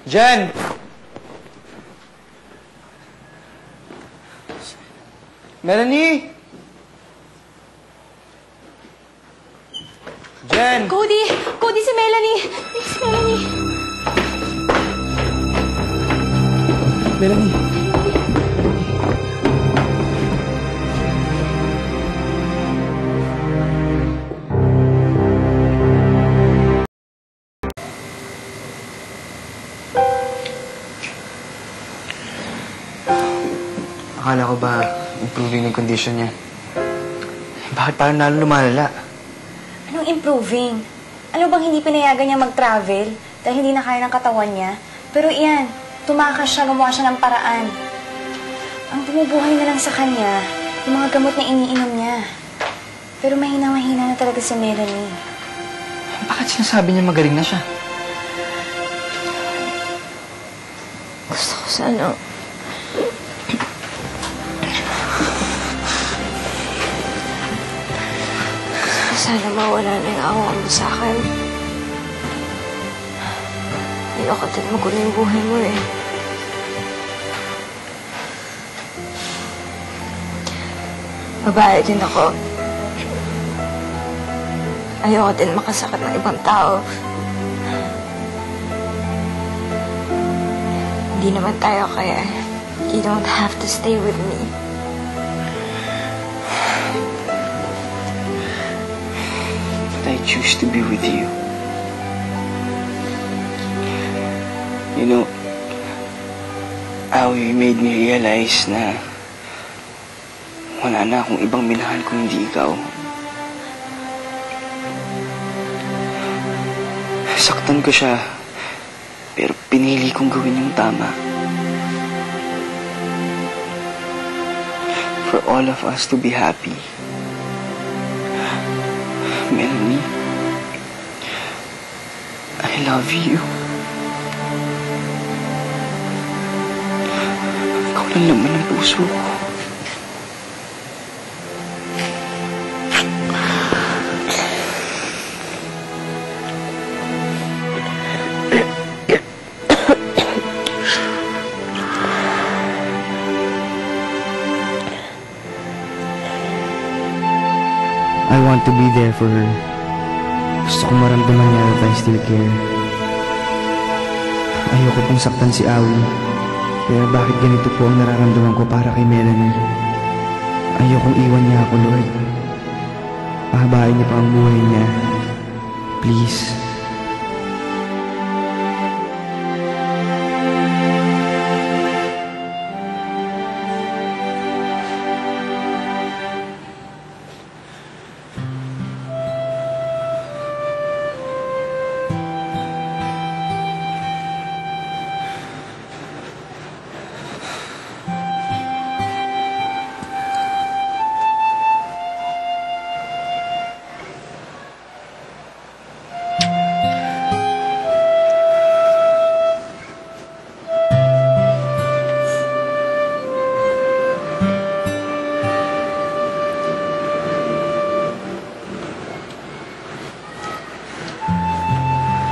Jen! Melanie! Jen! Cody! Cody, si Melanie! Si Melanie! Melanie! Akala ko ba improving yung condition niya? Bakit parang lalo lumalala? Anong improving? Ano bang hindi pinayagan niya mag-travel dahil hindi na kaya ng katawan niya? Pero iyan, tumakas siya, gumawa siya ng paraan. Ang bumubuhay na lang sa kanya, yung mga gamot na iniinom niya. Pero mahina-mahina na talaga si Melanie. Bakit sinasabi niya magaling na siya? Gusto ko sana... Sana mawala na yung awa mo sa akin. Ayoko din magulo yung buhay mo eh. Babae din ako. Ayoko din makasakit ng ibang tao. Hindi naman tayo kaya you don't have to stay with me. I choose to be with you. You know, Awi made me realize na wala na akong ibang minahal kung hindi ikaw. Saktan ko siya, pero pinili kong gawin yung tama. For all of us to be happy. Melanie, I love you. Ikaw lang naman ang puso ko. I want to be there for her. Gusto ko maramdaman niya that I still care. Ayoko pong saktan si Awi. Pero bakit ganito po ang nararamdaman ko para kay Melanie? Ayokong iwan niya ako, Lord. Pahabain niya pa ang buhay niya. Please.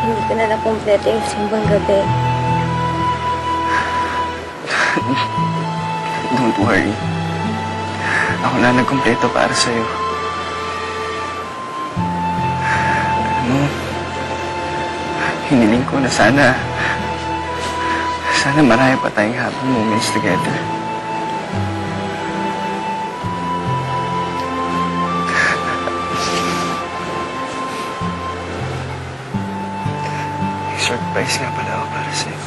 Hindi ko na nakompleto yung simbang gabi. Don't worry. Ako na nagkompleto para sa'yo. Ano? Hiniling ko na sana marami pa tayong happy moments together. Surprise nga pala ako para sa'yo.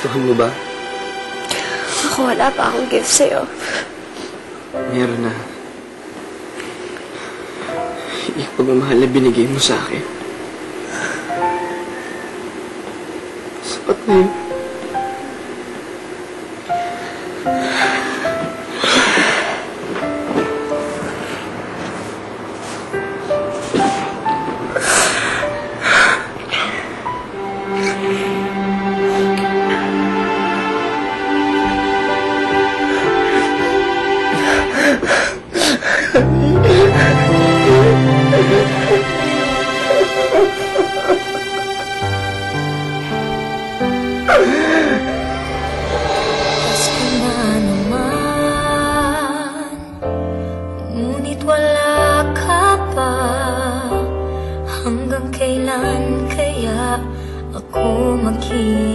Nagustuhan mo ba? Ako, wala pa akong gift sa'yo. Meron na. Yung pagmamahal na binigay mo sa akin. Sapat na yun. Pasko na naman, ngunit wala ka pa. Hanggang kailan kaya ako maghihintay?